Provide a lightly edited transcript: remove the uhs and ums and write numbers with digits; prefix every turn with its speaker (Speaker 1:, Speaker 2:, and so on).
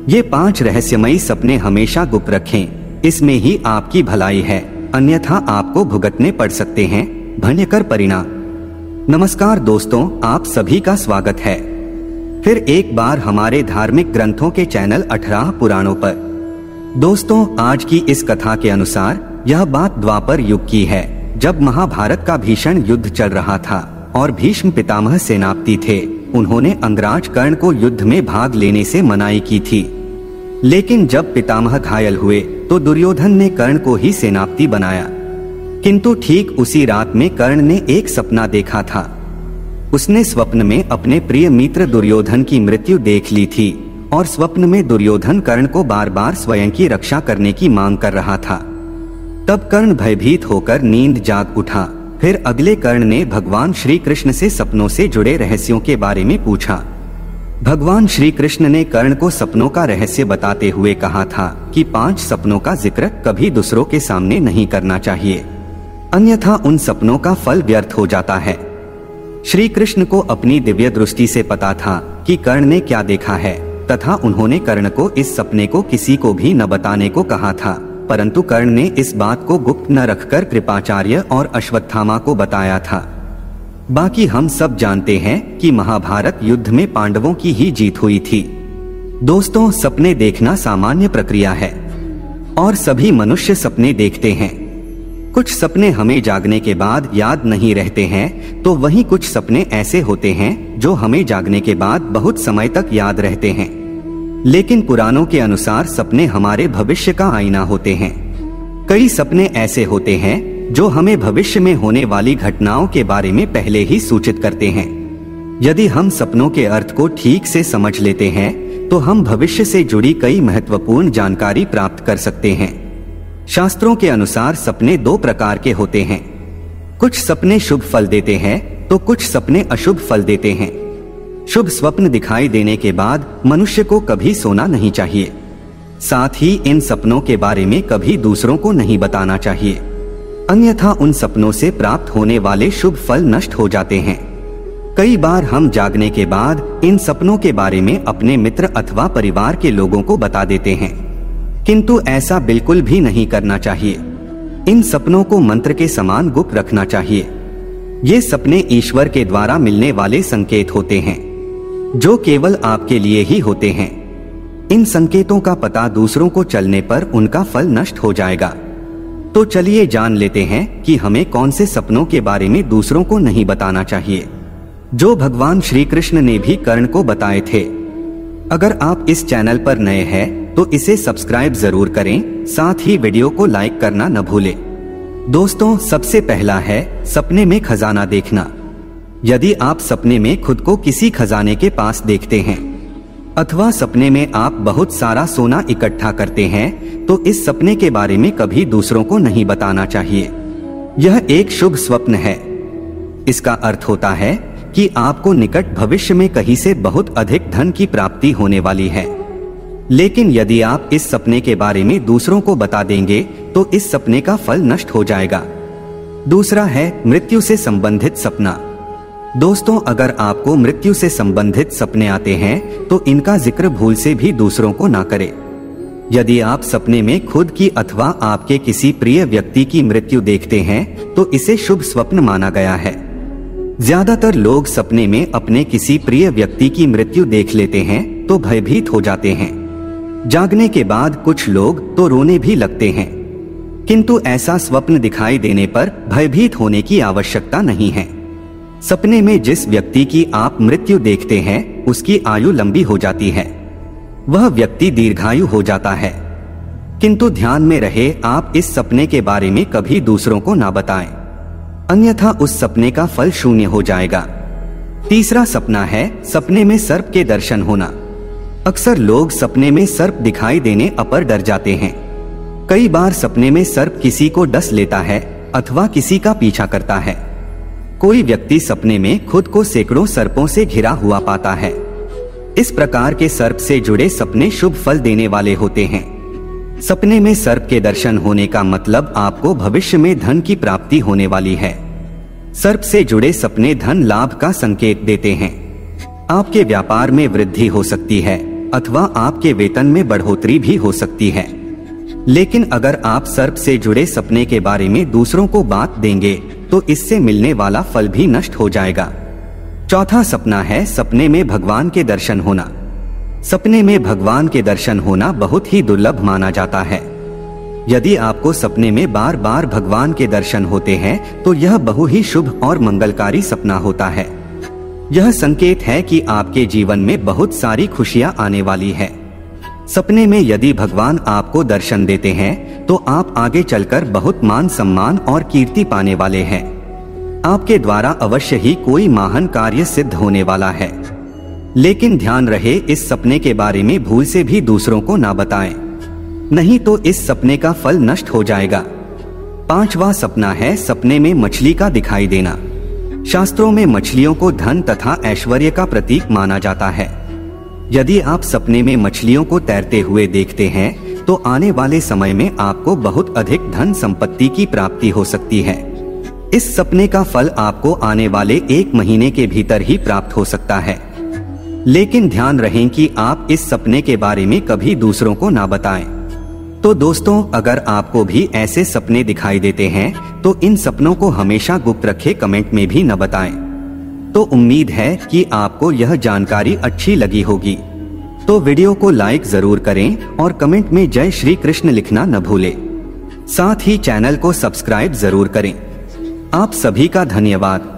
Speaker 1: ये 5 रहस्यमयी सपने हमेशा गुप्त रखें, इसमें ही आपकी भलाई है, अन्यथा आपको भुगतने पड़ सकते हैं भयंकर परिणाम। नमस्कार दोस्तों, आप सभी का स्वागत है फिर एक बार हमारे धार्मिक ग्रंथों के चैनल 18 पुराणों पर। दोस्तों, आज की इस कथा के अनुसार यह बात द्वापर युग की है, जब महाभारत का भीषण युद्ध चल रहा था और भीष्म पितामह सेनापति थे। उन्होंने अंगराज कर्ण को युद्ध में भाग लेने से मनाही की थी, लेकिन जब पितामह घायल हुए तो दुर्योधन ने कर्ण को ही सेनापति बनाया। किंतु ठीक उसी रात में कर्ण ने एक सपना देखा था। उसने स्वप्न में अपने प्रिय मित्र दुर्योधन की मृत्यु देख ली थी और स्वप्न में दुर्योधन कर्ण को बार बार स्वयं की रक्षा करने की मांग कर रहा था। तब कर्ण भयभीत होकर नींद जाग उठा। फिर अगले कर्ण ने भगवान श्री कृष्ण से सपनों से जुड़े रहस्यों के बारे में पूछा। भगवान श्री कृष्ण ने कर्ण को सपनों का रहस्य बताते हुए कहा था कि 5 सपनों का जिक्र कभी दूसरों के सामने नहीं करना चाहिए, अन्यथा उन सपनों का फल व्यर्थ हो जाता है। श्री कृष्ण को अपनी दिव्य दृष्टि से पता था कि कर्ण ने क्या देखा है, तथा उन्होंने कर्ण को इस सपने को किसी को भी न बताने को कहा था, परंतु कर्ण ने इस बात को गुप्त न रखकर कृपाचार्य और अश्वत्थामा को बताया था। बाकी हम सब जानते हैं कि महाभारत युद्ध में पांडवों की ही जीत हुई थी। दोस्तों, सपने देखना सामान्य प्रक्रिया है और सभी मनुष्य सपने देखते हैं। कुछ सपने हमें जागने के बाद याद नहीं रहते हैं, तो वहीं कुछ सपने ऐसे होते हैं जो हमें जागने के बाद बहुत समय तक याद रहते हैं। लेकिन पुराणों के अनुसार सपने हमारे भविष्य का आईना होते हैं। कई सपने ऐसे होते हैं जो हमें भविष्य में होने वाली घटनाओं के बारे में पहले ही सूचित करते हैं। यदि हम सपनों के अर्थ को ठीक से समझ लेते हैं तो हम भविष्य से जुड़ी कई महत्वपूर्ण जानकारी प्राप्त कर सकते हैं। शास्त्रों के अनुसार सपने 2 प्रकार के होते हैं। कुछ सपने शुभ फल देते हैं तो कुछ सपने अशुभ फल देते हैं। शुभ स्वप्न दिखाई देने के बाद मनुष्य को कभी सोना नहीं चाहिए। साथ ही इन सपनों के बारे में कभी दूसरों को नहीं बताना चाहिए, अन्यथा उन सपनों से प्राप्त होने वाले शुभ फल नष्ट हो जाते हैं। कई बार हम जागने के बाद इन सपनों के बारे में अपने मित्र अथवा परिवार के लोगों को बता देते हैं, किंतु ऐसा बिल्कुल भी नहीं करना चाहिए। इन सपनों को मंत्र के समान गुप्त रखना चाहिए। ये सपने ईश्वर के द्वारा मिलने वाले संकेत होते हैं जो केवल आपके लिए ही होते हैं। इन संकेतों का पता दूसरों को चलने पर उनका फल नष्ट हो जाएगा। तो चलिए जान लेते हैं कि हमें कौन से सपनों के बारे में दूसरों को नहीं बताना चाहिए, जो भगवान श्री कृष्ण ने भी कर्ण को बताए थे। अगर आप इस चैनल पर नए हैं तो इसे सब्सक्राइब जरूर करें, साथ ही वीडियो को लाइक करना न भूलें। दोस्तों, सबसे पहला है सपने में खजाना देखना। यदि आप सपने में खुद को किसी खजाने के पास देखते हैं अथवा सपने में आप बहुत सारा सोना इकट्ठा करते हैं तो इस सपने के बारे में कभी दूसरों को नहीं बताना चाहिए। यह एक शुभ स्वप्न है। इसका अर्थ होता है कि आपको निकट भविष्य में कहीं से बहुत अधिक धन की प्राप्ति होने वाली है। लेकिन यदि आप इस सपने के बारे में दूसरों को बता देंगे तो इस सपने का फल नष्ट हो जाएगा। दूसरा है मृत्यु से संबंधित सपना। दोस्तों, अगर आपको मृत्यु से संबंधित सपने आते हैं तो इनका जिक्र भूल से भी दूसरों को ना करें। यदि आप सपने में खुद की अथवा आपके किसी प्रिय व्यक्ति की मृत्यु देखते हैं तो इसे शुभ स्वप्न माना गया है। ज्यादातर लोग सपने में अपने किसी प्रिय व्यक्ति की मृत्यु देख लेते हैं तो भयभीत हो जाते हैं। जागने के बाद कुछ लोग तो रोने भी लगते हैं, किंतु ऐसा स्वप्न दिखाई देने पर भयभीत होने की आवश्यकता नहीं है। सपने में जिस व्यक्ति की आप मृत्यु देखते हैं उसकी आयु लंबी हो जाती है, वह व्यक्ति दीर्घायु हो जाता है। किंतु ध्यान में रहे, आप इस सपने के बारे में कभी दूसरों को ना बताएं, अन्यथा उस सपने का फल शून्य हो जाएगा। तीसरा सपना है सपने में सर्प के दर्शन होना। अक्सर लोग सपने में सर्प दिखाई देने पर डर जाते हैं। कई बार सपने में सर्प किसी को डस लेता है अथवा किसी का पीछा करता है। कोई व्यक्ति सपने में खुद को सैकड़ों सर्पों से घिरा हुआ पाता है। इस प्रकार के सर्प से जुड़े सपने शुभ फल देने वाले होते हैं। सपने में सर्प के दर्शन होने का मतलब आपको भविष्य में धन की प्राप्ति होने वाली है। सर्प से जुड़े सपने धन लाभ का संकेत देते हैं। आपके व्यापार में वृद्धि हो सकती है अथवा आपके वेतन में बढ़ोतरी भी हो सकती है। लेकिन अगर आप सर्प से जुड़े सपने के बारे में दूसरों को बात देंगे तो इससे मिलने वाला फल भी नष्ट हो जाएगा। चौथा सपना है सपने में भगवान के दर्शन होना। सपने में भगवान के दर्शन होना बहुत ही दुर्लभ माना जाता है। यदि आपको सपने में बार बार भगवान के दर्शन होते हैं तो यह बहु ही शुभ और मंगलकारी सपना होता है। यह संकेत है कि आपके जीवन में बहुत सारी खुशियां आने वाली है। सपने में यदि भगवान आपको दर्शन देते हैं तो आप आगे चलकर बहुत मान सम्मान और कीर्ति पाने वाले हैं। आपके द्वारा अवश्य ही कोई महान कार्य सिद्ध होने वाला है। लेकिन ध्यान रहे, इस सपने के बारे में भूल से भी दूसरों को ना बताएं, नहीं तो इस सपने का फल नष्ट हो जाएगा। पांचवा सपना है सपने में मछली का दिखाई देना। शास्त्रों में मछलियों को धन तथा ऐश्वर्य का प्रतीक माना जाता है। यदि आप सपने में मछलियों को तैरते हुए देखते हैं तो आने वाले समय में आपको बहुत अधिक धन संपत्ति की प्राप्ति हो सकती है। इस सपने का फल आपको आने वाले 1 महीने के भीतर ही प्राप्त हो सकता है। लेकिन ध्यान रहे कि आप इस सपने के बारे में कभी दूसरों को ना बताएं। तो दोस्तों, अगर आपको भी ऐसे सपने दिखाई देते हैं तो इन सपनों को हमेशा गुप्त रखें, कमेंट में भी न बताएं। तो उम्मीद है कि आपको यह जानकारी अच्छी लगी होगी। तो वीडियो को लाइक जरूर करें और कमेंट में जय श्री कृष्ण लिखना न भूलें। साथ ही चैनल को सब्सक्राइब जरूर करें। आप सभी का धन्यवाद।